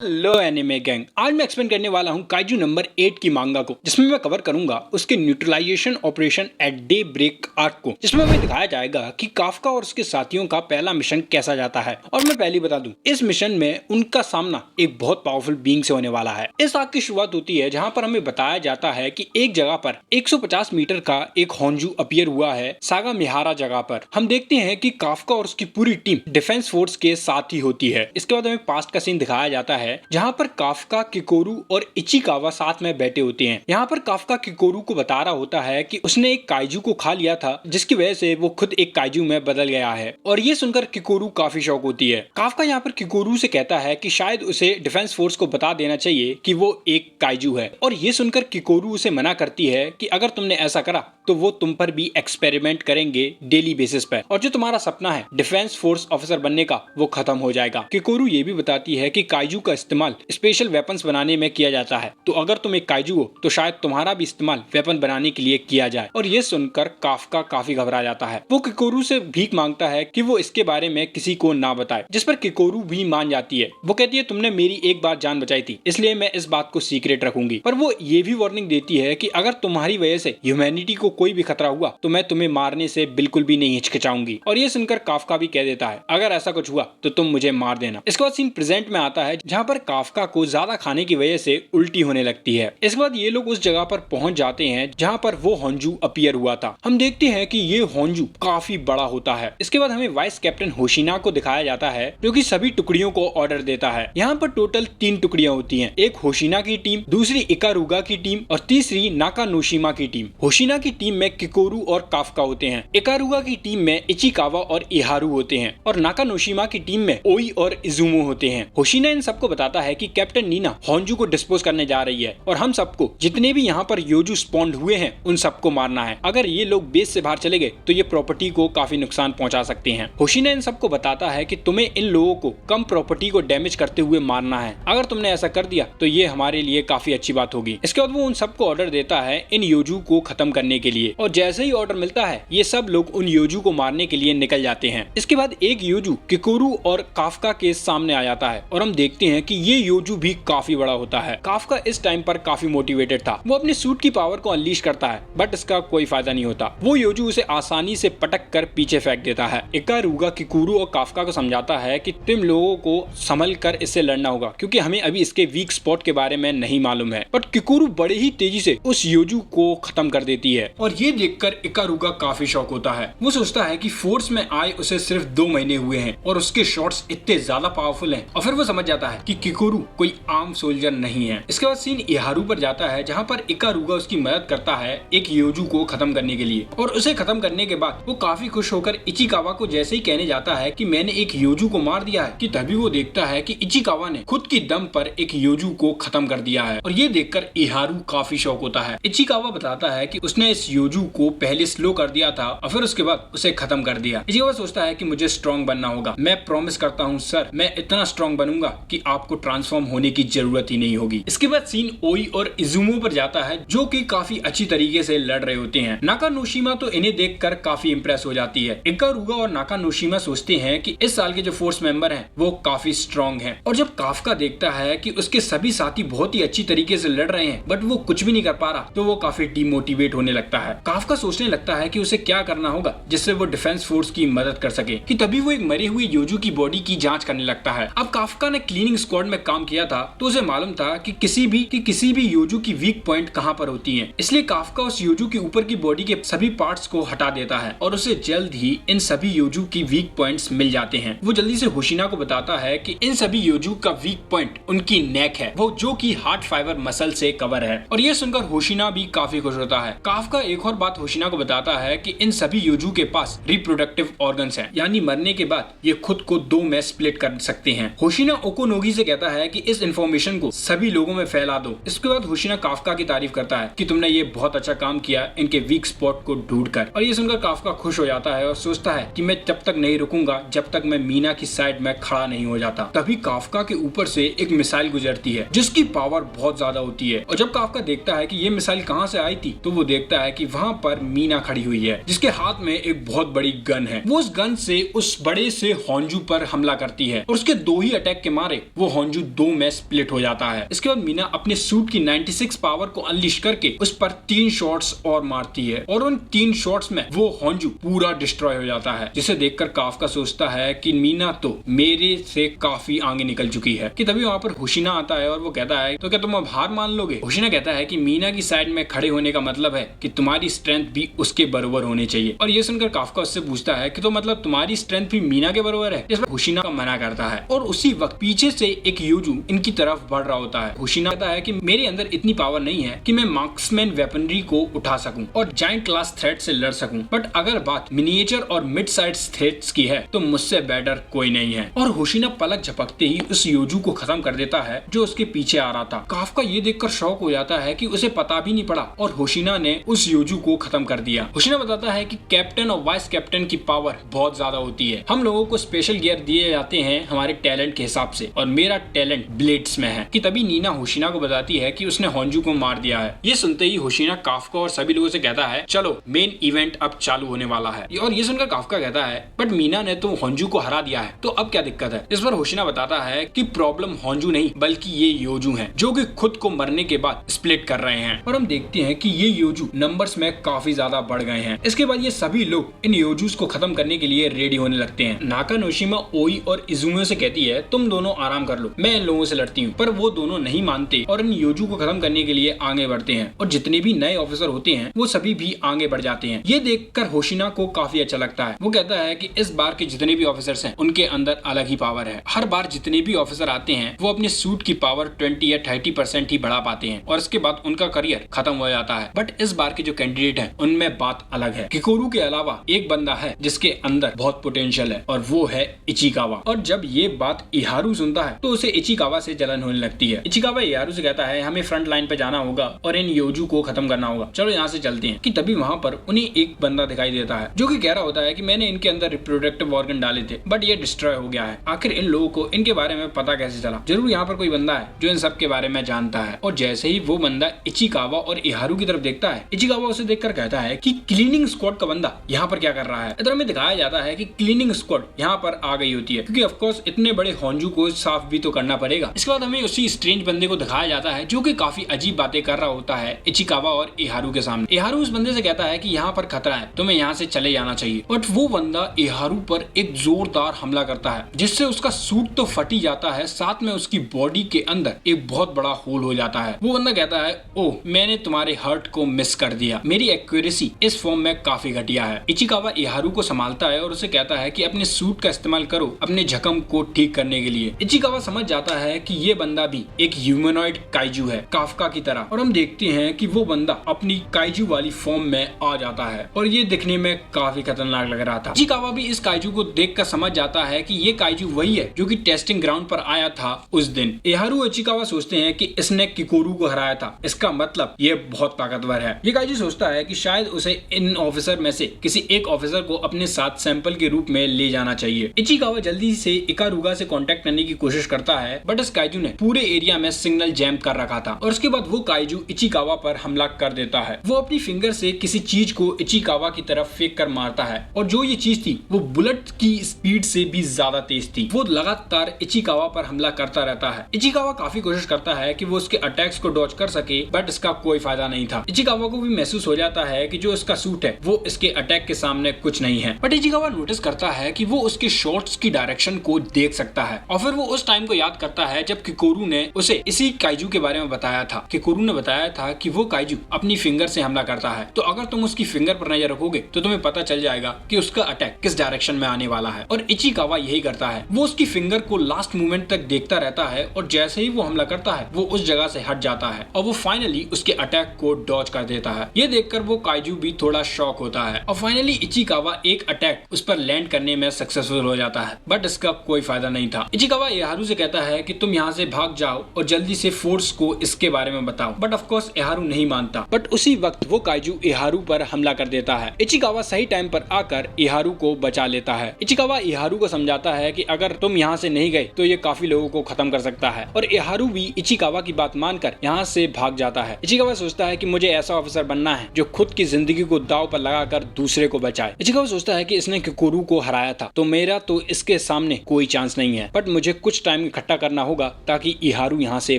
लो anime gang, आज मैं explain करने वाला हूँ काइजू नंबर 8 की मांगा को, जिसमें मैं कवर करूंगा उसके neutralization operation at day break arc को, जिसमें हमें दिखाया जाएगा कि काफका और उसके साथियों का पहला मिशन कैसा जाता है। और मैं पहले बता दूं, इस मिशन में उनका सामना एक बहुत पावरफुल बीइंग से होने वाला है। इस आर्क की शुरुआत होती है जहाँ पर हमें बताया जाता है कि एक जगह पर 150 मीटर का एक होंजू अपीयर हुआ है सागा मिहारा जगह पर। हम देखते हैं कि काफका और उसकी पूरी टीम डिफेंस फोर्स के साथ ही होती है। इसके बाद हमें पास्ट का सीन दिखाया जाता है जहाँ पर काफका, किकोरू और इचिकावा साथ में बैठे होते हैं। यहाँ पर काफका किकोरू को बता रहा होता है कि उसने एक काइजू को खा लिया था, जिसकी वजह से वो खुद एक काइजू में बदल गया है। और ये सुनकर किकोरू काफी शौक होती है। काफका यहाँ पर किकोरू से कहता है कि शायद उसे डिफेंस फोर्स को बता देना चाहिए कि वो एक काइजू है। और ये सुनकर किकोरू उसे मना करती है कि अगर तुमने ऐसा करा तो वो तुम पर भी एक्सपेरिमेंट करेंगे डेली बेसिस पर, और जो तुम्हारा सपना है डिफेंस फोर्स ऑफिसर बनने का वो खत्म हो जाएगा। किकोरू ये भी बताती है कि काइजू का इस्तेमाल स्पेशल वेपन्स बनाने में किया जाता है, तो अगर तुम एक काइजू हो तो शायद तुम्हारा भी इस्तेमाल वेपन बनाने के लिए किया जाए। और ये सुनकर काफका काफी घबरा जाता है। वो किकोरू से भीख मांगता है कि वो इसके बारे में किसी को ना बताए, जिस पर किकोरू भी मान जाती है। वो कहती है तुमने मेरी एक बार जान बचाई थी, इसलिए मैं इस बात को सीक्रेट रखूंगी। पर वो ये भी वार्निंग देती है कि अगर तुम्हारी वजह से ह्यूमैनिटी को कोई भी खतरा हुआ तो मैं तुम्हें मारने से बिल्कुल भी नहीं हिचकिचाऊंगी। और ये सुनकर काफका भी कह देता है अगर ऐसा कुछ हुआ तो तुम मुझे मार देना। इसके बाद सीन प्रेजेंट में आता है जहाँ पर काफका को ज्यादा खाने की वजह से उल्टी होने लगती है। इसके बाद ये लोग उस जगह पर पहुंच जाते हैं जहाँ पर वो होंजू अपीयर हुआ था। हम देखते हैं कि ये होंजू काफी बड़ा होता है। इसके बाद हमें वाइस कैप्टन होशिना को दिखाया जाता है जो कि सभी टुकड़ियों को ऑर्डर देता है। यहाँ पर टोटल 3 टुकड़ियां होती हैं, एक होशिना की टीम, दूसरी इकारुगा की टीम और तीसरी नाकानोशिमा की टीम। होशिना की टीम में किकोरू और काफका होते हैं, इकारुगा की टीम में इचिकावा और इहारू होते हैं और नाकानोशिमा की टीम में ओई और इजुमो होते हैं। होशिना इन सबको बताता है कि कैप्टन नीना होंजू को डिस्पोज करने जा रही है और हम सबको जितने भी यहाँ पर योजू स्पॉन्ड हुए हैं उन सबको मारना है। अगर ये लोग बेस से बाहर चले गए तो ये प्रॉपर्टी को काफी नुकसान पहुंचा सकते हैं। होशिना इन सबको बताता है कि तुम्हें इन लोगों को कम प्रॉपर्टी को डैमेज करते हुए मारना है। अगर तुमने ऐसा कर दिया तो ये हमारे लिए काफी अच्छी बात होगी। इसके बाद वो उन सबको ऑर्डर देता है इन योजू को खत्म करने के लिए, और जैसे ही ऑर्डर मिलता है ये सब लोग उन योजू को मारने के लिए निकल जाते हैं। इसके बाद एक योजू किकोरू और काफका के सामने आ जाता है और हम देखते हैं कि ये योजू भी काफी बड़ा होता है। काफका इस टाइम पर काफी मोटिवेटेड था। वो अपने सूट की पावर को अनलीश करता है, बट इसका कोई फायदा नहीं होता। वो योजू उसे आसानी से पटक कर पीछे फेंक देता है। इकारुगा किकोरू और काफका को समझाता है कि तुम लोगों को संभल कर इससे लड़ना होगा, क्योंकि हमें अभी इसके वीक स्पॉट के बारे में नहीं मालूम है। बट किकोरू बड़े ही तेजी से उस योजू को खत्म कर देती है, और ये देखकर इकारुगा काफी शॉक होता है। वो सोचता है कि फोर्स में आए उसे सिर्फ 2 महीने हुए हैं और उसके शॉट्स इतने ज्यादा पावरफुल हैं। और फिर वो समझ जाता है कि किकोरू कोई आम सोल्जर नहीं है। इसके बाद सीन इहारू पर जाता है जहाँ पर इकारुगा उसकी मदद करता है एक योजू को खत्म करने के लिए, और उसे खत्म करने के बाद वो काफी खुश होकर इचिकावा को जैसे ही कहने जाता है कि मैंने एक योजू को मार दिया है, कि तभी वो देखता है कि इचिकावा ने खुद की दम पर एक योजू को खत्म कर दिया है। और ये देखकर इहारू काफी शौक होता है। इचिकावा बताता है कि उसने इस योजू को पहले स्लो कर दिया था और फिर उसके बाद उसे खत्म कर दिया। इचिकावा सोचता है कि मुझे स्ट्रॉन्ग बनना होगा। मैं प्रॉमिस करता हूँ सर, मैं इतना स्ट्रॉन्ग बनूंगा कि आपको ट्रांसफॉर्म होने की जरूरत ही नहीं होगी। इसके बाद सीन ओई और इजुमो पर जाता है जो कि काफी अच्छी तरीके से लड़ रहे होते हैं। नाकानोशिमा तो इन्हें देखकर काफी इंप्रेस हो जाती है। इकारुगा और नाकानोशिमा सोचते हैं कि इस साल के जो फोर्स मेंबर हैं वो काफी स्ट्रॉन्ग हैं। और जब काफका देखता है कि उसके सभी साथी बहुत ही अच्छी तरीके से लड़ रहे हैं बट वो कुछ भी नहीं कर पा रहा, तो वो काफी डिमोटिवेट होने लगता है। काफका सोचने लगता है कि उसे क्या करना होगा जिससे वो डिफेंस फोर्स की मदद कर सके, कि तभी वो एक मरे हुए योजू की बॉडी की जांच करने लगता है। अब काफका ने क्लीनिंग स्क्वाड में काम किया था तो उसे मालूम था कि किसी भी योजू की वीक पॉइंट कहां पर होती है। इसलिए काफका उस योजू के ऊपर की बॉडी के सभी पार्ट्स को हटा देता है और उसे जल्द ही इन सभी योजू की वीक पॉइंट्स मिल जाते हैं। वो जल्दी से होशिना को बताता है कि इन सभी योजू का वीक पॉइंट उनकी नेक है, वो जो कि हार्ट फाइबर मसल से कवर है। और ये सुनकर होशिना भी काफी खुश होता है। काफका एक और बात होशिना को बताता है कि इन सभी योजू के पास रिप्रोडक्टिव ऑर्गन्स हैं, यानी मरने के बाद ये खुद को 2 में स्प्लिट कर सकते हैं। होशिना ओकोनोगी से कहता है कि इस इंफॉर्मेशन को सभी लोगों में फैला दो। इसके बाद होशिना काफका की तारीफ करता है कि तुमने ये बहुत अच्छा काम किया इनके वीक स्पॉट को ढूंढकर। और ये सुनकर काफका खुश हो जाता है और सोचता है कि मैं जब तक नहीं रुकूंगा जब तक मैं मीना की साइड में खड़ा नहीं हो जाता। तभी काफका के ऊपर से एक मिसाइल गुजरती है जिसकी पावर बहुत ज्यादा होती है। और जब काफका देखता है कि ये मिसाइल कहाँ से आई थी तो वो देखता है कि वहाँ पर मीना खड़ी हुई है जिसके हाथ में एक बहुत बड़ी गन है। वो उस गन से उस बड़े से होंजू पर हमला करती है और उसके 2 ही अटैक के मारे वो होंजू 2 में स्प्लिट हो जाता है। इसके बाद मीना अपने सूट की 96 पावर को अनलिश करके उस पर 3 शॉट्स और मारती है और उन 3 शॉट्स में वो होंजू पूरा डिस्ट्रॉय हो जाता है, जिसे देखकर काफका सोचता है कि मीना तो मेरे से काफी आगे निकल चुकी है। कि तभी वहाँ पर हुशिना आता है और वो कहता है तो क्या तुम अब हार मान लोगे? हुशिना कहता है कि मीना की साइड में खड़े होने का मतलब है कि तुम्हारी स्ट्रेंथ भी उसके बराबर होनी चाहिए। और ये सुनकर काफका उससे पूछता है कि तो मतलब तुम्हारी स्ट्रेंथ भी मीना के बराबर है? जिस पर हुशिना का मना करता है और उसी वक्त पीछे से एक योजू इनकी तरफ बढ़ रहा होता है। हुशिना कहता है कि मेरे अंदर इतनी पावर नहीं है कि मैं मार्क्समैन वेपनरी को उठा सकूं और जायंट क्लास थ्रेट से लड़ सकूं, बट अगर बात मिनिएचर और मिड साइज थ्रेट्स की है तो मुझसे बेटर कोई नहीं है। और हुशिना पलक झपकते ही उस योजू को खत्म कर देता है जो उसके पीछे आ रहा था। काफका ये देखकर शॉक हो जाता है कि उसे पता भी नहीं पड़ा और हुशिना ने उस योजू को खत्म कर दिया। हुशिना बताता है कि कैप्टन और वाइस कैप्टन की पावर बहुत ज्यादा होती है, हम लोगों को स्पेशल गियर दिए जाते हैं हमारे टैलेंट के हिसाब से और मेरा टैलेंट ब्लेड्स में है। कि तभी नीना हुशिना को बताती है कि उसने होंजू को मार दिया है। ये सुनते ही हुशिना काफका और सभी लोगों से कहता है चलो मेन इवेंट अब चालू होने वाला है। और ये सुनकर काफका कहता है बट मीना ने तो होंजू को हरा दिया है तो अब क्या दिक्कत है? इस पर हुशिना बताता है कि प्रॉब्लम होंजू नहीं बल्कि ये योजू हैं जो कि खुद को मरने के बाद स्प्लिट कर रहे हैं। और हम देखते हैं कि ये योजू नंबर्स में काफी ज्यादा बढ़ गए हैं। इसके बाद ये सभी लोग इन योजूस को खत्म करने के लिए रेडी होने लगते हैं। नाकानोशिमा ओई और इजुमे से कहती है तुम दोनों आराम कर लो, मैं इन लोगों से लड़ती हूँ। पर वो दोनों नहीं मानते और इन योजू को खत्म करने के लिए आगे बढ़ते हैं और जितने भी नए ऑफिसर होते हैं वो सभी भी आगे बढ़ जाते हैं। ये देखकर होशिना को काफी अच्छा लगता है। वो कहता है कि इस बार के जितने भी ऑफिसर्स हैं उनके अंदर अलग ही पावर है। हर बार जितने भी ऑफिसर आते हैं वो अपने सूट की पावर 20 या 30% ही बढ़ा पाते हैं और इसके बाद उनका करियर खत्म हो जाता है। बट इस बार के जो कैंडिडेट हैं उनमें बात अलग है। किकोरू के अलावा एक बंदा है जिसके अंदर बहुत पोटेंशियल है और वो है इचिकावा। और जब ये बात इहारू सुनता है तो उसे इचिकावा से जलन होने लगती है। इचिकावा इहारू से कहता है हमें फ्रंट लाइन पे जाना होगा और इन योजू को खत्म करना होगा, चलो यहाँ से चलते हैं। कि तभी वहाँ पर उन्हें एक बंदा दिखाई देता है जो कि कह रहा होता है कि मैंने इनके अंदर रिप्रोडक्टिव ऑर्गन डाले थे बट ये डिस्ट्रॉय हो गया है। आखिर इन लोगों को इनके बारे में पता कैसे चला? जरूर यहाँ पर कोई बंदा है जो इन सब के बारे में जानता है। और जैसे ही वो बंदा इचिकावा और इहारू की तरफ देखता है, इचिकावा उसे देखकर कहता है कि क्लीनिंग स्क्वाड का बंदा यहाँ पर क्या कर रहा है? इधर में दिखाया जाता है कि क्लीनिंग स्क्वाड यहाँ पर आ गई होती है क्योंकि ऑफ कोर्स इतने बड़े होंजू को साफ भी तो करना पड़ेगा। इसके बाद हमें उसी स्ट्रेंज बंदे को दिखाया जाता है जो कि काफी अजीब बातें कर रहा होता है इचिकावा और इहारू के सामने। इहारू उस बंदे से कहता है कि यहाँ पर खतरा है, तुम्हें यहाँ से चले जाना चाहिए। बट वो बंदा इहारू पर एक जोरदार हमला करता है जिससे उसका सूट तो फट ही जाता है, साथ में उसकी बॉडी के अंदर एक बहुत बड़ा होल हो जाता है। वो बंदा कहता है ओह मैंने तुम्हारे हर्ट को मिस कर दिया, मेरी एक्यूरेसी इस फॉर्म में काफी घटिया है। इचिकावा इहारू को संभालता है और उसे कहता है कि अपने सूट का इस्तेमाल करो अपने जख्म को ठीक करने के लिए। इचिकावा समझ जाता है कि ये बंदा भी एक ह्यूमनॉइड काइजू है काफका की तरह और हम देखते हैं कि वो बंदा अपनी काइजू वाली फॉर्म में आ जाता है और ये दिखने में काफी खतरनाक लग रहा था। इचिकावा भी इस काइजू को देखकर समझ जाता है कि ये काइजू वही है जो कि टेस्टिंग ग्राउंड पर आया था उस दिन। इहारू और इचिकावा सोचते हैं कि इसने किकोरू को हराया था, इसका मतलब ये बहुत ताकतवर है। ये काइजू सोचता है कि शायद उसे इन ऑफिसर में से किसी एक ऑफिसर को अपने साथ सैंपल के रूप में ले जाना चाहिए। इचिकावा जल्दी से इकारुगा से कांटेक्ट करने की कोशिश करता है बट इस काइजू ने पूरे एरिया में सिग्नल जैम कर रखा था और उसके बाद वो काइजू इचिकावा पर हमला कर देता है। वो अपनी फिंगर से किसी चीज को इचिकावा की तरफ फेंक कर मारता है और जो ये चीज थी वो बुलेट की स्पीड से भी ज्यादा तेज थी। वो लगातार इचिकावा पर हमला करता रहता है। इचिकावा काफी कोशिश करता है कि वो उसके अटैक्स को डॉज कर सके बट इसका कोई फायदा नहीं था। इचिकावा को भी महसूस हो जाता है कि जो इसका सूट है वो इसके अटैक के सामने कुछ नहीं है। बट इचिकावा नोटिस करता है कि वो उसके शॉट्स की डायरेक्शन को देख सकता है और फिर वो उस टाइम को याद करता है जब किकोरू ने उसे इसी काइजू के बारे में बताया था। किकोरू ने बताया था कि वो काइजू अपनी फिंगर से हमला करता है, तो अगर तुम उसकी फिंगर पर नजर रखोगे तो तुम्हें पता चल जाएगा कि उसका अटैक किस डायरेक्शन में आने वाला है। और इचिकावा यही करता है, वो उसकी फिंगर को लास्ट मोमेंट तक देखता रहता है और जैसे ही वो हमला करता है वो उस जगह से हट जाता है और वो फाइनली उसके अटैक को डॉज कर देता है। ये देखकर वो काइजू भी थोड़ा शॉक होता है और फाइनली इचिकावा एक अटैक उस पर लैंड करने में सक्सेसफुल हो जाता है बट इसका कोई फायदा नहीं था। इचिकावा इहारू से कहता है कि तुम यहाँ से भाग जाओ और जल्दी से फोर्स को इसके बारे में बताओ बट ऑफ कोर्स इहारू नहीं मानता। बट उसी वक्त वो काइजू इहारू पर हमला कर देता है। इचिकावा सही टाइम पर आकर इहारू को बचा लेता है। इचिकावा इहारू को समझाता है कि अगर तुम यहाँ से नहीं गए तो ये काफी लोगों को खत्म कर सकता है और इहारू भी इचिकावा की बात मानकर यहाँ से भाग जाता है। इचिकावा सोचता है कि मुझे ऐसा ऑफिसर बनना है जो खुद की जिंदगी को दांव पर लगाकर दूसरे को बचाए। इचिकावा सोचता है कि इसने किकोरू को हराया था तो मेरा तो इसके सामने कोई चांस नहीं है बट मुझे कुछ टाइम टाइम इकट्ठा करना होगा ताकि इहारू यहाँ से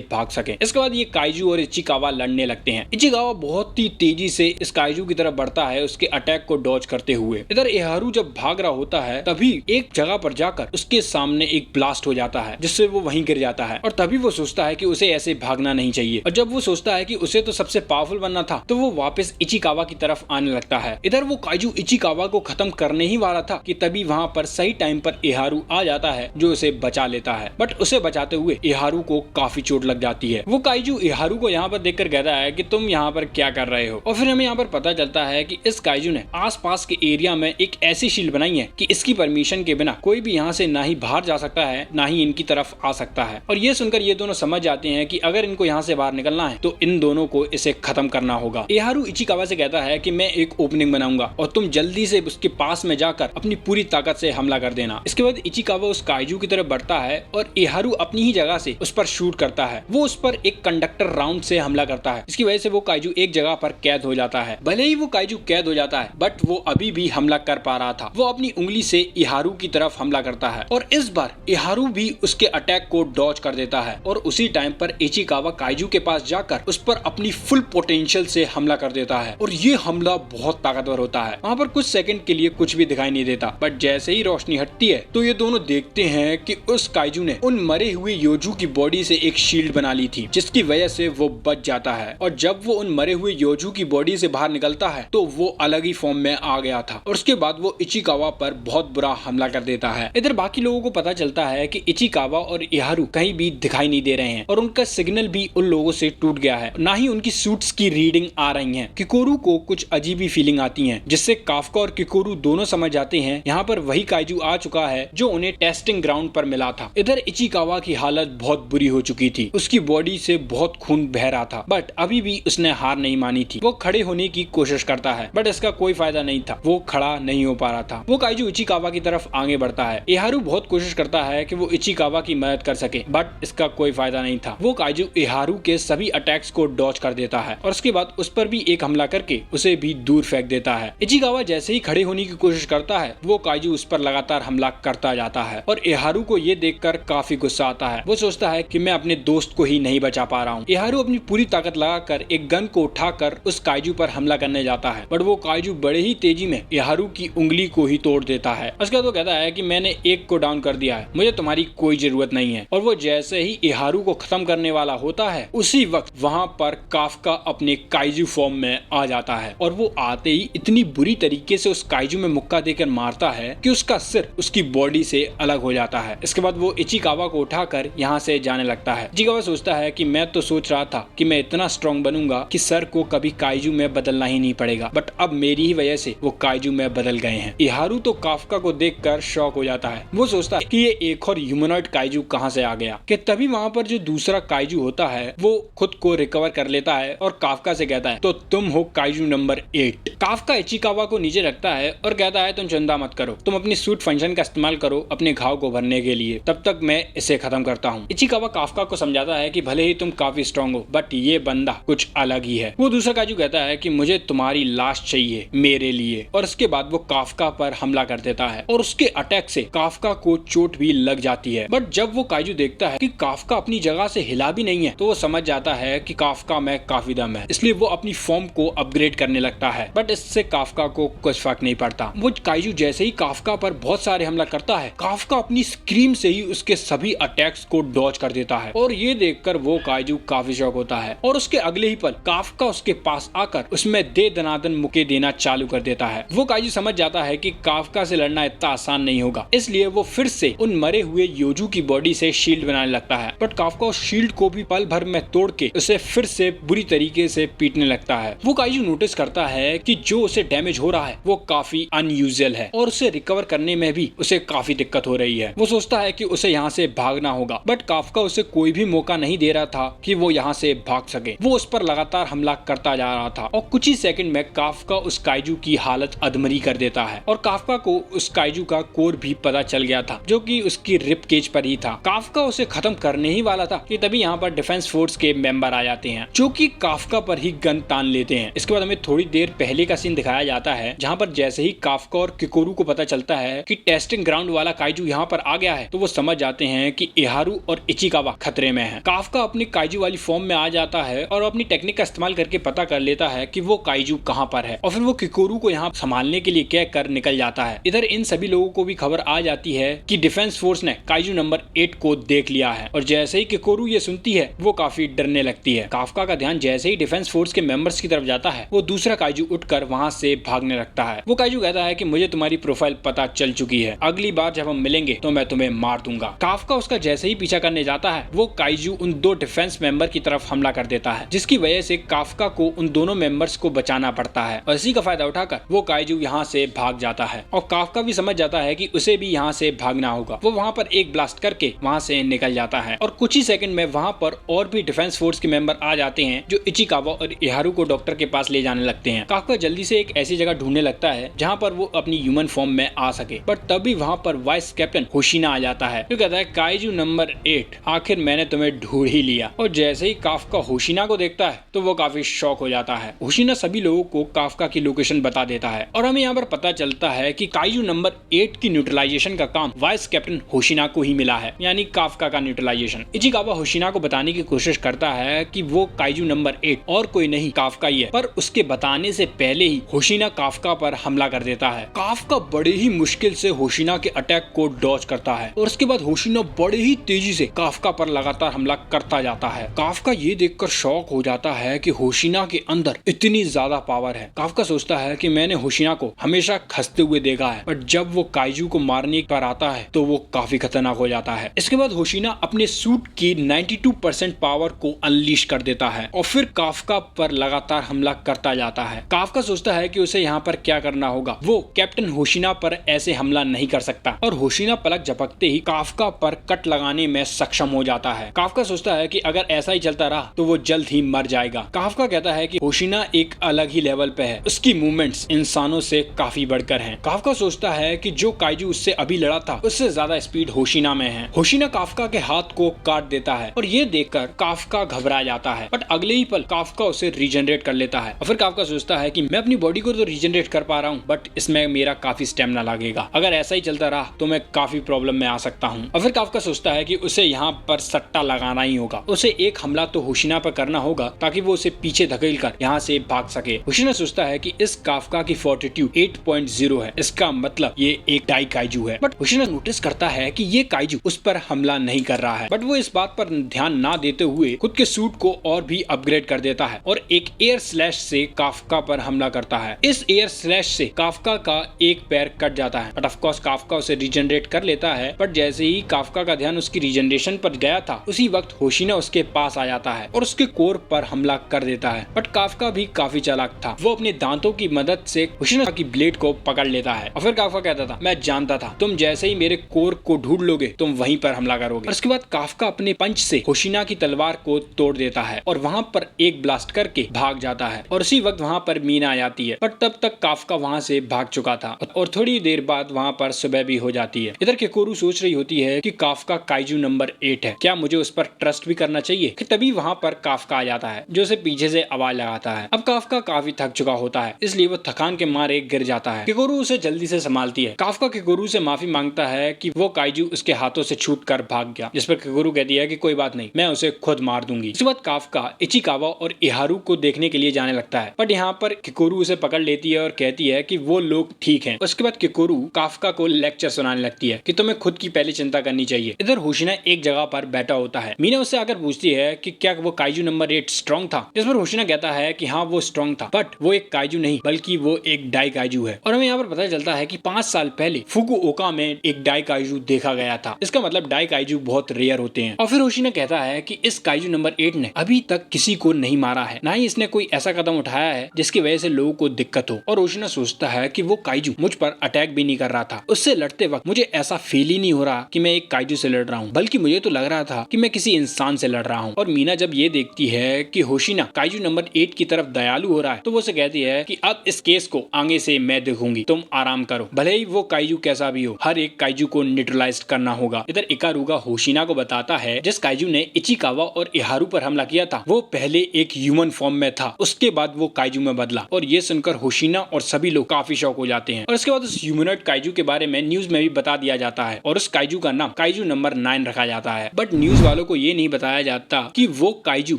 भाग सके। इसके बाद ये काइजू और इचिकावा लड़ने लगते हैं। इचिकावा बहुत ही तेजी से इस काइजू की तरफ बढ़ता है, उसके अटैक को डॉज करते हुए। इधर इहारू जब भाग रहा होता है तभी एक जगह पर जाकर उसके सामने एक ब्लास्ट हो जाता है जिससे वो वहीं गिर जाता है और तभी वो सोचता है कि उसे ऐसे भागना नहीं चाहिए। और जब वो सोचता है कि उसे तो सबसे पावरफुल बनना था तो वो वापस इचिकावा की तरफ आने लगता है। इधर वो काइजू इचिकावा को खत्म करने ही वाला था कि तभी वहां पर सही टाइम पर इहारू आ जाता है जो उसे बचा लेता है। बट उसे बचाते हुए इहारू को काफी चोट लग जाती है। वो काइजू इहारू को यहाँ पर देखकर कहता है कि तुम यहाँ पर क्या कर रहे हो। और फिर हमें यहाँ पर पता चलता है कि इस काइजू ने आसपास के एरिया में एक ऐसी शील्ड बनाई है कि इसकी परमिशन के बिना कोई भी यहाँ से ना ही बाहर जा सकता है ना ही इनकी तरफ आ सकता है। और ये सुनकर ये दोनों समझ जाते हैं कि अगर इनको यहाँ से बाहर निकलना है तो इन दोनों को इसे खत्म करना होगा। इहारू इचिकावा से कहता है कि मैं एक ओपनिंग बनाऊंगा और तुम जल्दी से उसके पास में जाकर अपनी पूरी ताकत से हमला कर देना। इसके बाद इचिकावा उस काइजू की तरफ बढ़ता है और इहारू अपनी ही जगह से उस पर शूट करता है। वो उस पर एक कंडक्टर राउंड से हमला करता है। इसकी वजह से वो काइजू एक जगह पर कैद हो जाता है। भले ही वो काइजू कैद हो जाता है बट वो अभी भी हमला कर पा रहा था। वो अपनी उंगली से इहारू की तरफ हमला करता है और इस बार इहारू भी उसके अटैक को डॉज कर देता है और उसी टाइम पर इचिकावा काइजू के पास जाकर उस पर अपनी फुल पोटेंशियल से हमला कर देता है और ये हमला बहुत ताकतवर होता है। वहाँ पर कुछ सेकंड के लिए कुछ भी दिखाई नहीं देता बट जैसे ही रोशनी हटती है तो ये दोनों देखते हैं कि उस काइजू ने उन मरे हुए योजू की बॉडी से एक शील्ड बना ली थी जिसकी वजह से वो बच जाता है। और जब वो उन मरे हुए योजू की बॉडी से बाहर निकलता है तो वो अलग ही फॉर्म में आ गया था और उसके बाद वो इचिकावा पर बहुत बुरा हमला कर देता है। इधर बाकी लोगों को पता चलता है कि इचिकावा और इहारू कहीं भी दिखाई नहीं दे रहे हैं और उनका सिग्नल भी उन लोगों से टूट गया है, ना ही उनकी सूट्स की रीडिंग आ रही है। किकोरू को कुछ अजीब ही फीलिंग आती है जिससे काफका और किकोरू दोनों समझ जाते हैं यहाँ पर वही काइजू आ चुका है जो उन्हें टेस्टिंग ग्राउंड पर मिला था। इधर इचिकावा की हालत बहुत बुरी हो चुकी थी, उसकी बॉडी से बहुत खून बह रहा था बट अभी भी उसने हार नहीं मानी थी। वो खड़े होने की कोशिश करता है बट इसका कोई फायदा नहीं था, वो खड़ा नहीं हो पा रहा था। वो काइजू इचिकावा की तरफ आगे बढ़ता है। इहारू बहुत कोशिश करता है कि वो इचिकावा की मदद कर सके बट इसका कोई फायदा नहीं था। वो काइजू इहारू के सभी अटैक्स को डॉज कर देता है और उसके बाद उस पर भी एक हमला करके उसे भी दूर फेंक देता है। इचिकावा जैसे ही खड़े होने की कोशिश करता है वो काइजू उस पर लगातार हमला करता जाता है और इहारू को ये देखकर काफी गुस्सा आता है। वो सोचता है कि मैं अपने दोस्त को ही नहीं बचा पा रहा हूँ। इहारू अपनी पूरी ताकत लगाकर एक गन को उठाकर उस काइजू पर हमला करने जाता है बट वो काइजू बड़े ही तेजी में इहारू की उंगली को ही तोड़ देता है। उसके बाद वो कहता है कि मैंने एक को डाउन कर दिया है, मुझे तुम्हारी कोई जरूरत नहीं है। और वो जैसे ही इहारू को खत्म करने वाला होता है उसी वक्त वहाँ पर काफका अपने काइजू फॉर्म में आ जाता है और वो आते ही इतनी बुरी तरीके से उस काइजू में मुक्का देकर मारता है कि उसका सिर उसकी बॉडी से अलग हो जाता है। इसके बाद वो इचिकावा को उठाकर यहाँ से जाने लगता है। इचिकावा सोचता है कि मैं तो सोच रहा था कि मैं इतना स्ट्रॉन्ग बनूंगा कि सर को कभी काइजू में बदलना ही नहीं पड़ेगा बट अब मेरी ही वजह से वो काइजू में बदल गए हैं। इहारू तो काफका को देखकर शॉक हो जाता है। वो सोचता है कि ये एक और ह्यूमनॉइड काइजू कहाँ से आ गया कि तभी वहाँ पर जो दूसरा काइजू होता है वो खुद को रिकवर कर लेता है और काफका से कहता है तो तुम हो काइजू नंबर 8। काफका इचिकावा को नीचे रखता है और कहता है तुम चिंता मत करो, तुम अपनी सूट फंक्शन का इस्तेमाल करो अपने घाव को भरने के लिए, तब तक मैं इसे खत्म करता हूँ। इचिकावा काफका को समझाता है कि भले ही तुम काफी स्ट्रॉन्ग हो बट ये बंदा कुछ अलग ही है। वो दूसरा काइजू कहता है कि मुझे तुम्हारी लाश चाहिए मेरे लिए और उसके बाद वो काफका पर हमला कर देता है और उसके अटैक से काफका को चोट भी लग जाती है। बट जब वो काइजू देखता है कि काफका अपनी जगह से हिला भी नहीं है तो वो समझ जाता है कि काफका में काफी दम है, इसलिए वो अपनी फॉर्म को अपग्रेड करने लगता है बट इससे काफका को कुछ फर्क नहीं पड़ता। वो काइजू जैसे ही काफका पर बहुत सारे हमला करता है काफका अपनी स्क्रीम से ही उसके सभी अटैक्स को डॉज कर देता है और ये देखकर वो काइजू काफी शॉक होता है और उसके अगले ही पल काफका उसके पास आकर उसमें दे दनादन मुक्के देना चालू कर देता है। वो काइजू समझ जाता है कि काफका से लड़ना इतना आसान नहीं होगा, इसलिए वो फिर से उन मरे हुए योजू की बॉडी से शील्ड बनाने लगता है बट काफका उस शील्ड को भी पल भर में तोड़ के उसे फिर से बुरी तरीके से पीटने लगता है। वो काइजू नोटिस करता है कि जो उसे डैमेज हो रहा है वो काफी अनयूजुअल है और उसे रिकवर करने में भी उसे काफी दिक्कत हो रही है। वो सोचता है कि उसे यहाँ से भागना होगा बट काफका उसे कोई भी मौका नहीं दे रहा था कि वो यहाँ से भाग सके। वो उस पर लगातार हमला करता जा रहा था और कुछ ही सेकंड में काफका उस काइजू की हालत अधमरी कर देता है और काफका को उस काइजू का कोर भी पता चल गया था जो कि उसकी रिप केज पर ही था। काफका उसे खत्म करने ही वाला था कि तभी यहाँ पर डिफेंस फोर्स के मेंबर आ जाते हैं जो कि काफका पर ही गन तान लेते हैं। इसके बाद हमें थोड़ी देर पहले का सीन दिखाया जाता है जहाँ पर जैसे ही काफका और किकोरू को पता चलता है कि टेस्टिंग ग्राउंड वाला काइजू यहाँ पर आ गया है तो वो समझ जाते हैं कि इहारू और इचिकावा खतरे में हैं। काफका अपनी काइजू वाली फॉर्म में आ जाता है और अपनी टेक्निक का इस्तेमाल करके पता कर लेता है कि वो काइजू कहाँ पर है और फिर वो किकोरू को यहाँ संभालने के लिए कह कर निकल जाता है। इधर इन सभी लोगों को भी खबर आ जाती है कि डिफेंस फोर्स ने काइजू नंबर 8 को देख लिया है और जैसे ही किकोरू ये सुनती है वो काफी डरने लगती है। काफका का ध्यान जैसे ही डिफेंस फोर्स के मेंबर्स की तरफ जाता है वो दूसरा काइजू उठकर वहाँ से भागने लगता है। वो काइजू कहता है कि मुझे तुम्हारी प्रोफाइल पता चल चुकी है, अगली बार जब हम मिलेंगे तो मैं तुम्हें मार दूंगा। काफका उसका जैसे ही पीछा करने जाता है वो काइजू उन दो डिफेंस मेंबर की तरफ हमला कर देता है, जिसकी वजह से काफका को उन दोनों मेंबर्स को बचाना पड़ता है और इसी का फायदा उठाकर वो काइजू यहाँ से भाग जाता है और काफका भी समझ जाता है कि उसे भी यहाँ से भागना होगा। वो वहाँ पर एक ब्लास्ट करके वहाँ से निकल जाता है और कुछ ही सेकंड में वहाँ पर और भी डिफेंस फोर्स के मेंबर आ जाते हैं जो इचिकावा और इहारू को डॉक्टर के पास ले जाने लगते हैं। काफका जल्दी से एक ऐसी जगह ढूंढने लगता है जहाँ पर वो अपनी ह्यूमन फॉर्म में आ सके, पर तभी वहाँ पर वाइस कैप्टन होशिना आ जाता है जो कहता है काइजू नंबर 8, आखिर मैंने तुम्हें ढूंढ ही लिया। और जैसे ही काफका होशिना को देखता है तो वो काफी शॉक हो जाता है। होशिना सभी लोगों को काफका की लोकेशन बता देता है और हमें यहाँ पर पता चलता है कि काइजू नंबर 8 की न्यूट्रलाइजेशन का काम वाइस कैप्टन होशिना को ही मिला है, यानी काफका का न्यूट्रलाइजेशन। इचिकावा होशिना को बताने की कोशिश करता है कि वो काइजू नंबर 8 और कोई नहीं काफका ही है, पर उसके बताने से पहले ही होशिना काफका पर हमला कर देता है। काफका बड़े ही मुश्किल से होशिना के अटैक को डॉज करता है और उसके बाद होशिना बड़े ही तेजी से काफका पर लगातार हमला करता जाता है। काफका ये देखकर शॉक हो जाता है कि होशिना के अंदर इतनी ज्यादा पावर है। काफका सोचता है कि मैंने होशिना को हमेशा खसते हुए देखा है, पर जब वो काइजू को मारने पर आता है तो वो काफी खतरनाक हो जाता है। इसके बाद होशिना अपने सूट की 92% पावर को अनलीश कर देता है और फिर काफका पर लगातार हमला करता जाता है। काफका सोचता है कि उसे यहाँ पर क्या करना होगा। वो कैप्टन होशिना पर ऐसे हमला नहीं कर सकता और होशिना पलक झपकते ही काफका पर कट लगाने में सक्षम हो जाता है। काफका सोचता है कि अगर ऐसा ही चलता रहा तो वो जल्द ही मर जाएगा। काफका कहता है कि होशिना एक अलग ही लेवल पे है, उसकी मूवमेंट्स इंसानों से काफी बढ़कर हैं। काफका सोचता है कि जो काइजू उससे अभी लड़ा था उससे ज्यादा स्पीड होशिना में है। होशिना काफका के हाथ को काट देता है और ये देखकर काफका घबरा जाता है, बट अगले ही पल काफका उसे रीजनरेट कर लेता है और फिर काफका सोचता है कि मैं अपनी बॉडी को तो रीजनरेट कर पा रहा हूँ, बट इसमें मेरा काफी स्टेमिना लगेगा। अगर ऐसा ही चलता रहा तो मैं काफी प्रॉब्लम में आ सकता हूँ। और फिर काफका सोचता है कि उसे यहाँ पर सट्टा लगाना ही होगा। उसे एक हमला तो होशिना पर करना होगा ताकि वो उसे पीछे धकेल कर यहाँ से भाग सके। होशिना सोचता है कि इस काफका की फोर्टिट्यूड 8.0 है, इसका मतलब ये एक डाई काइजू है। बट होशिना नोटिस करता है कि ये काइजू उस पर हमला नहीं कर रहा है, बट वो इस बात पर ध्यान ना देते हुए खुद के सूट को और भी अपग्रेड कर देता है और एक एयर स्लैश से काफका पर हमला करता है। इस एयर स्लैश से काफका का एक पैर कट जाता है, बट ऑफ कोर्स काफका उसे रीजनरेट कर लेता है। बट जैसे ही काफका का ध्यान उसकी रीजनरेशन पर गया था उसी वक्त होशिना उसके पास आ जाता है और उसके कोर पर हमला कर देता है। बट काफका भी काफी चालाक था, वो अपने दांतों की मदद से होशिना की ब्लेड को पकड़ लेता है और फिर काफका कहता था मैं जानता था तुम जैसे ही मेरे कोर को ढूंढ लोगे तुम वहीं पर हमला करोगे। और उसके बाद काफका अपने पंच से होशिना की तलवार को तोड़ देता है और वहाँ पर एक ब्लास्ट करके भाग जाता है और उसी वक्त वहाँ पर मीना आ जाती है, बट तब तक काफका वहाँ से भाग चुका था और थोड़ी देर बाद वहाँ पर सुबह भी हो जाती है। इधर किकोरू सोच रही होती है कि काफका काइजू नंबर 8 है, क्या मुझे उस पर ट्रस्ट भी करना चाहिए। कि तभी वहाँ पर काफका आ जाता है जो उसे पीछे से आवाज लगाता है। अब काफका काफी थक चुका होता है इसलिए वो थकान के मारे गिर जाता है। किकोरू उसे जल्दी से संभालती है। काफका किकोरू से माफी मांगता है कि वो काइजू उसके हाथों से छूट कर भाग गया, जिस पर किकोरू कहती है कि कोई बात नहीं, मैं उसे खुद मार दूंगी। इसके बाद काफका इचिकावा और इहारू को देखने के लिए जाने लगता है, बट यहाँ पर किकोरू उसे पकड़ लेती है और कहती है कि वो लोग ठीक हैं। उसके बाद किकोरू काफका को लेक्चर सुनाने लगती है कि तुम्हें खुद की पहले चिंता करनी चाहिए। इधर होशिना एक जगह पर बैठा होता है। मीना उससे आकर पूछती है कि क्या वो काइजू नंबर 8 स्ट्रॉन्ग था, जिस पर होशिना कहता है कि हाँ वो स्ट्रॉन्ग था, बट वो एक काइजू नहीं बल्कि वो एक डाई काइजू है। और हमें यहाँ पर पता चलता है कि 5 साल पहले फुकुओका में एक डाई काइजू देखा गया था। इसका मतलब डाई काइजू बहुत रेयर होते हैं। और फिर होशिना कहता है कि इस काइजू नंबर 8 ने अभी तक किसी को नहीं मारा है, ना ही इसने कोई ऐसा कदम उठाया है जिसकी वजह से लोगों को दिक्कत हो। और होशिना सोचता है कि वो काइजू मुझ पर अटैक भी नहीं कर रहा था। उससे लड़ते वक्त मुझे ऐसा फील ही नहीं हो रहा कि मैं एक काइजू से लड़ रहा हूँ, बल्कि मुझे तो लग रहा था कि मैं किसी इंसान से लड़ रहा हूँ। और मीना जब ये देखती है कि होशिना काइजू नंबर 8 की तरफ दयालु हो रहा है तो वो उसे कहती है कि अब इस केस को आगे से मैं देखूंगी, तुम आराम करो, भले ही वो काइजू कैसा भी हो, हर एक काइजू को न्यूट्रलाइज करना होगा। इधर इकारुगा होशिना को बताता है जिस काइजू ने इचिकावा और इहारू पर हमला किया था वो पहले एक ह्यूमन फॉर्म में था, उसके बाद वो काइजू में बदला। और ये सुनकर होशिना और सभी लोग काफी शौक हो जाते हैं। और इसके बाद उस ह्यूमनॉइड काइजू के बारे में न्यूज में भी बता दिया जाता है और उस काइजू का नाम काइजू नंबर 9 रखा जाता है। बट न्यूज वालों को ये नहीं बताया जाता कि वो काइजू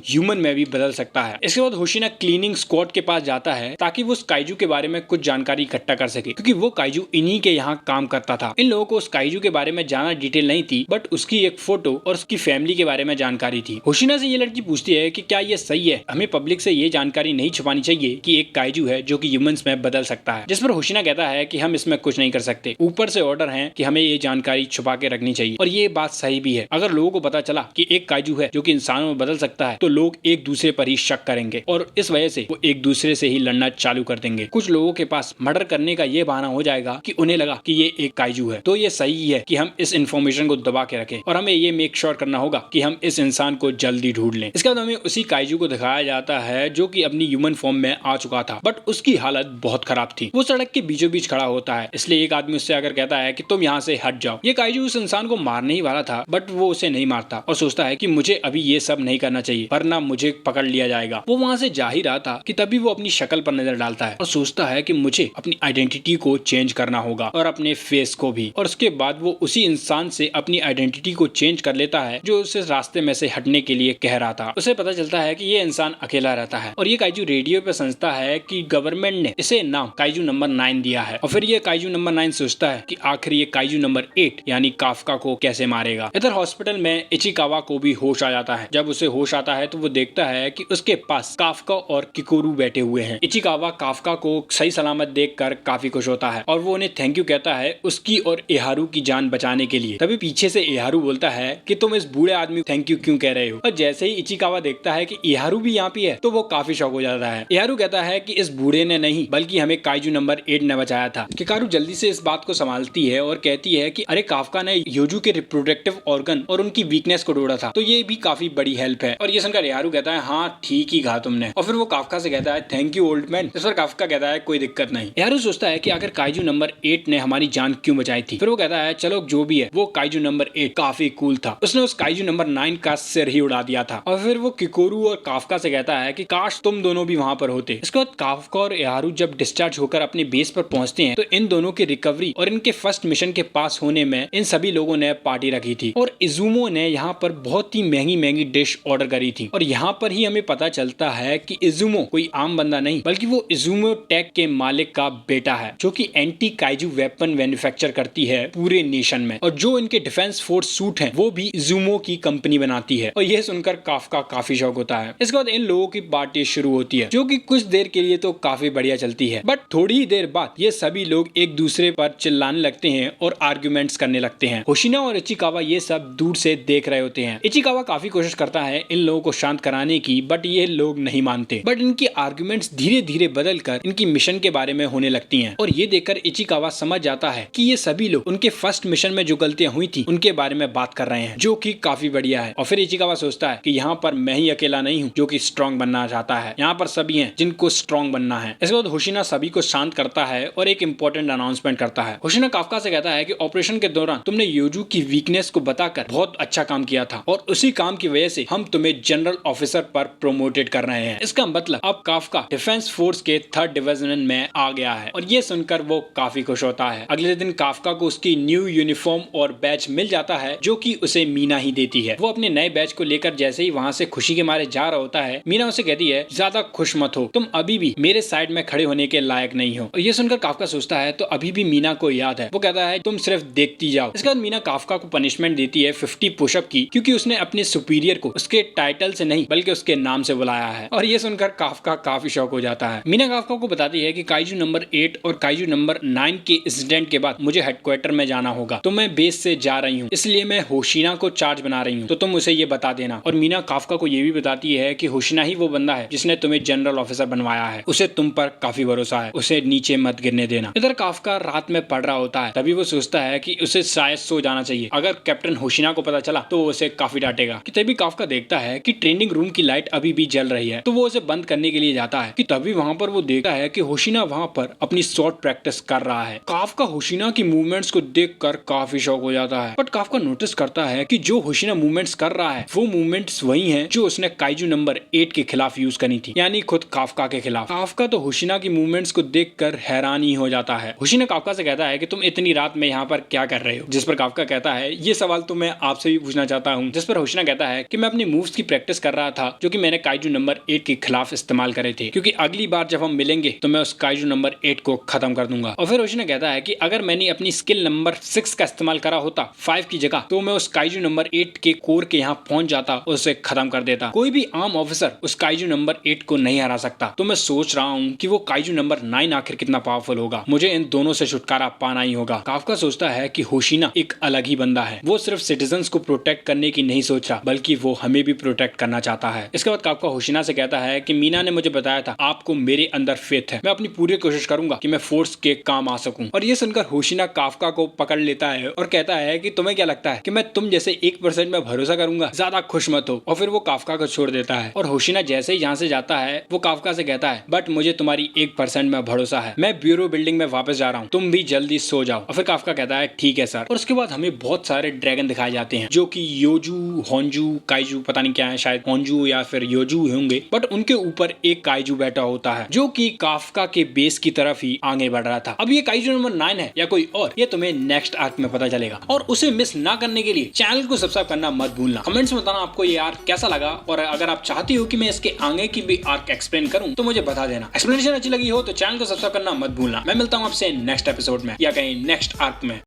ह्यूमन में भी बदल सकता है। इसके बाद होशिना क्लीनिंग स्क्वाड के पास जाता है ताकि वो उस काइजू के बारे में कुछ जानकारी इकट्ठा कर सके, क्योंकि वो काइजू इन्हीं के यहाँ काम करता था। इन लोगों को उस काइजू के बारे में ज्यादा डिटेल नहीं थी, बट उसकी एक फोटो और उसकी फैमिली के बारे में जानकारी थी। होशिना से ये लड़की पूछती है कि क्या ये सही है, हमें पब्लिक से ये जानकारी नहीं छुपानी चाहिए कि एक काइजू है जो कि ह्यूमंस में बदल सकता है। जिस पर होशिना कहता है कि हम इसमें कुछ नहीं कर सकते, ऊपर से ऑर्डर है कि हमें ये जानकारी छुपा के रखनी चाहिए। और ये बात सही भी है। अगर लोगों को पता चला कि एक काइजू है जो कि इंसानों में बदल सकता है तो लोग एक दूसरे पर ही शक करेंगे और इस वजह से वो एक दूसरे से ही लड़ना चालू कर देंगे। कुछ लोगों के पास मर्डर करने का ये बहाना हो जाएगा कि उन्हें लगा कि ये एक काइजू है। तो ये सही है कि हम इस इंफॉर्मेशन को दबा के रखें और हमें ये मेक श्योर करना होगा कि हम इस इंसान को जल्दी ढूंढ लें। इसके बाद हमें उसी काइजू को दिखाया जाता है जो कि अपनी ह्यूमन फॉर्म में आ चुका था, बट उसकी हालत बहुत खराब थी। वो सड़क के बीचों बीच खड़ा होता है, इसलिए एक आदमी उससे आकर कहता है कि तुम यहाँ से हट जाओ। ये काइजू उस इंसान को मारने ही वाला था, बट वो उसे नहीं मारता और सोचता है कि मुझे अभी ये सब नहीं करना चाहिए वरना मुझे पकड़ लिया जाएगा। वो वहां से जा ही रहा था कि तभी वो अपनी शक्ल पर नजर डालता है और सोचता है कि मुझे अपनी आइडेंटिटी को चेंज करना होगा और अपने फेस को भी। और उसके बाद वो उसी इंसान से अपनी आइडेंटिटी को चेंज कर लेता है जो उसे रास्ते में से हटने के लिए कह रहा था। उसे पता चलता है कि ये इंसान अकेला रहता है और ये काइजू रेडियो पे समझता है कि गवर्नमेंट ने इसे नाम काइजू नंबर 9 दिया है। और फिर ये काइजू नंबर 9 सोचता है कि आखिर ये काइजू नंबर 8 यानी काफका को कैसे मारेगा। इधर हॉस्पिटल में इचिकावा को भी होश आ जाता है। जब उसे होश आता है तो वो देखता है कि उसके पास काफका और किकोरू बैठे हुए हैं। इचिकावा काफका को सही सलामत देखकर काफी खुश होता है और वो उन्हें थैंक यू कहता है उसकी और एहारू की जान बचाने के लिए। तभी पीछे से एहारू बोलता है कि तुम इस बूढ़े आदमी को थैंक यू क्यों कह रहे हो। और जैसे ही इचिकावा देखता है कि एहारू भी यहाँ पे है तो वो काफी शॉक हो जाता है। एहारू कहता है कि इस बूढ़े ने नहीं बल्कि हमें काइजू नंबर 8 ने बचाया था। किकारू जल्दी से इस बात को संभालती है और कहती है कि अरे काफका ने योजू के रिप्रोडक्टिव ऑर्गन और उनकी वीकनेस को ढूंढा था, तो ये भी काफी बड़ी हेल्प है। और ये सुनकर एहारू कहता है हाँ ठीक ही कहा तुमने। और फिर वो काफका से कहता है थैंक यू ओल्ड मैन। इस पर काफका कहता है कोई दिक्कत नहीं। एहारू सोचता है कि आखिर काइजू नंबर 8 ने हमारी जान क्यों बचाई थी। फिर वो कहता है चलो जो भी है वो काइजू नंबर 8 काफी कूल था, उसने उस काइजू नंबर 9 का सिर ही उड़ा दिया था। और फिर वो किकोरू और काफका से कहता है कि काश तुम दोनों भी वहां पर होते। इसके बाद काफका और एहारू जब डिस्चार्ज होकर अपने बेस पर पहुंचते हैं तो इन दोनों की रिकवरी और इनके फर्स्ट मिशन के पास होने में इन सभी लोगों ने पार्टी रखी थी और इजुमो ने यहाँ पर बहुत ही महंगी महंगी डिश ऑर्डर करी थी। और यहाँ पर ही हमें पता चलता है कि इजुमो कोई आम बंदा नहीं बल्कि वो इजुमो टेक के मालिक का बेटा है जो कि एंटी काइजू वेपन मैन्युफैक्चर करती है पूरे नेशन में। और जो इनके डिफेंस फोर्स सूट है वो भी इजुमो की कंपनी बनाती है। और यह सुनकर काफका काफी शौक होता है। इसके बाद इन लोगों की पार्टी शुरू होती है जो कि कुछ देर के लिए तो काफी बढ़िया चलती है, बट थोड़ी ही देर बाद ये सभी लोग एक दूसरे पर चिल्लाने लगते हैं और आर्ग्यूमेंट्स करने लगते हैं। होशिना और इचिकावा ये सब दूर से देख रहे होते हैं। इचिकावा काफी कोशिश करता है इन लोगों को शांत कराने की, बट ये लोग नहीं मानते। बट इनकी आर्ग्यूमेंट्स धीरे धीरे बदल कर इनकी मिशन के बारे में होने लगती हैं। और ये देखकर इचिकावा समझ जाता है कि ये सभी लोग उनके फर्स्ट मिशन में जो गलतियां हुई थी उनके बारे में बात कर रहे हैं, जो कि काफी बढ़िया है। और फिर इचिकावा सोचता है कि यहाँ पर मैं ही अकेला नहीं हूँ जो कि स्ट्रॉन्ग बनना चाहता है, यहाँ पर सभी हैं जिनको स्ट्रॉन्ग बनना है। इसके बाद होशिना सभी को शांत करता है और एक इंपॉर्टेंट अनाउंसमेंट करता है। होशिना काफका से कहता है कि ऑपरेशन के दौरान तुमने योजू की वीकनेस को बताकर बहुत अच्छा काम किया था और उसी काम की वजह से हम तुम्हें जनरल ऑफिसर पर प्रोमोटेड कर रहे हैं। इसका मतलब अब काफका डिफेंस फोर्स के 3rd डिवीजन में आ गया है। और ये सुनकर वो काफी खुश होता है। अगले दिन काफका को उसकी न्यू यूनिफॉर्म और बैच मिल जाता है जो कि उसे मीना ही देती है। वो अपने नए बैच को लेकर जैसे ही वहाँ से खुशी के मारे जा रहा होता है, मीना उसे कहती है ज्यादा खुश मत हो, तुम अभी भी मेरे साइड में खड़े होने के लायक नहीं हो। और ये सुनकर काफका सोचता है तो अभी भी मीना को याद है। वो कहता है तुम सिर्फ देखती जाओ। इसके बाद मीना काफका को पनिशमेंट देती है 50 पुशअप की, क्योंकि उसने अपने सुपीरियर को उसके टाइटल से नहीं बल्कि उसके नाम से बुलाया है। और ये सुनकर काफका काफी शौक हो जाता है। मीना काफका को बताती है कि काइजू नंबर 8 और काइजू नंबर 9 के इंसिडेंट के बाद मुझे हेडक्वार्टर में जाना होगा, तो मैं बेस से जा रही हूँ, इसलिए मैं होशिना को चार्ज बना रही हूँ, तो तुम उसे ये बता देना। और मीना काफका को ये भी बताती है कि होशिना ही वो बंदा है जिसने तुम्हें जनरल ऑफिसर बनवाया है, उसे तुम पर काफी भरोसा है, उसे नीचे मत गिरने देना। इधर काफका रात में पढ़ रहा होता है, तभी वो सोचता है कि उसे शायद सो जाना चाहिए। अगर कैप्टन होशिना को पता चला तो वो उसे काफी डांटेगा। कि तभी काफका देखता है कि ट्रेनिंग रूम की लाइट अभी भी जल रही है, तो वो उसे बंद करने के लिए जाता है। कि तभी वहाँ पर वो देखता है कि होशिना वहाँ पर अपनी शॉट प्रैक्टिस कर रहा है। काफका होशिना की मूवमेंट्स को देखकर काफी शौक हो जाता है, बट काफका नोटिस करता है कि जो होशिना मूवमेंट्स कर रहा है वो मूवमेंट्स वही हैं जो उसने काइजू नंबर 8 के खिलाफ यूज करी थी, यानी खुद काफका के खिलाफ। काफका तो होशिना की मूवमेंट्स को देखकर हैरान ही हो जाता है। होशिना काफका से कहता है कि तुम इतनी रात में यहाँ पर क्या कर रहे हो, जिस पर काफका काफका कहता है ये सवाल तो मैं आपसे भी पूछना चाहता हूँ, जिस पर होशिना कहता है कि मैं अपनी मूव्स की प्रैक्टिस कर रहा था जो कि मैंने काइजू नंबर 8 के खिलाफ इस्तेमाल करे थे, क्योंकि अगली बार जब हम मिलेंगे तो मैं उस काइजू नंबर 8 को खत्म कर दूंगा। और फिर होशिना कहता है कि अगर मैंने अपनी स्किल नंबर 6 का इस्तेमाल करा होता 5 की जगह, तो मैं उस काइजू नंबर 8 के कोर के यहाँ पहुंच जाता और उसे खत्म कर देता। कोई भी आम ऑफिसर उस काइजू नंबर 8 को नहीं हरा सकता। तो मैं सोच रहा हूँ कि वो काइजू नंबर 9 आखिर कितना पावरफुल होगा। मुझे इन दोनों से छुटकारा पाना ही होगा। काफका सोचता है कि होशिना एक अलग ही बंदा है। वो सिर्फ सिटीजन्स को प्रोटेक्ट करने की नहीं सोच रहा, बल्कि वो हमें भी प्रोटेक्ट करना चाहता है। इसके बाद काफका होशिना से कहता है कि मीना ने मुझे बताया था आपको मेरे अंदर फेथ है, मैं अपनी पूरी कोशिश करूंगा कि मैं फोर्स के काम आ सकूं। और ये सुनकर होशिना काफका को पकड़ लेता है और कहता है कि तुम्हें क्या लगता है कि मैं तुम जैसे 1% में भरोसा करूंगा, ज्यादा खुश मत हो। और फिर वो काफका को छोड़ देता है। और होशिना जैसे ही यहाँ से जाता है वो काफका से कहता है बट मुझे तुम्हारी 1% में भरोसा है, मैं ब्यूरो बिल्डिंग में वापस जा रहा हूँ, तुम भी जल्दी सो जाओ। और फिर काफका कहता है ठीक है सर। और उसके बाद हमें बहुत सारे ड्रैगन दिखाए जाते हैं जो कि योजू, होंजू, काइजू, पता नहीं क्या है, शायद होंजू या फिर योजू होंगे, बट उनके ऊपर एक काइजू बैठा होता है जो कि काफका के बेस की तरफ ही आगे बढ़ रहा था। अब ये काइजू नंबर 9 है या कोई और, ये तुम्हें नेक्स्ट आर्क में पता चलेगा। और उसे मिस ना करने के लिए चैनल को सब्सक्राइब करना मत भूलना। कमेंट्स में बताना आपको ये आर्क कैसा लगा, और अगर आप चाहती हो कि मैं इसके आगे की भी आर्क एक्सप्लेन करूं तो मुझे बता देना। एक्सप्लेनेशन अच्छी लगी हो तो चैनल को सब्सक्राइब करना मत भूलना। मैं मिलता हूं आपसे नेक्स्ट एपिसोड में या कहीं नेक्स्ट आर्क में।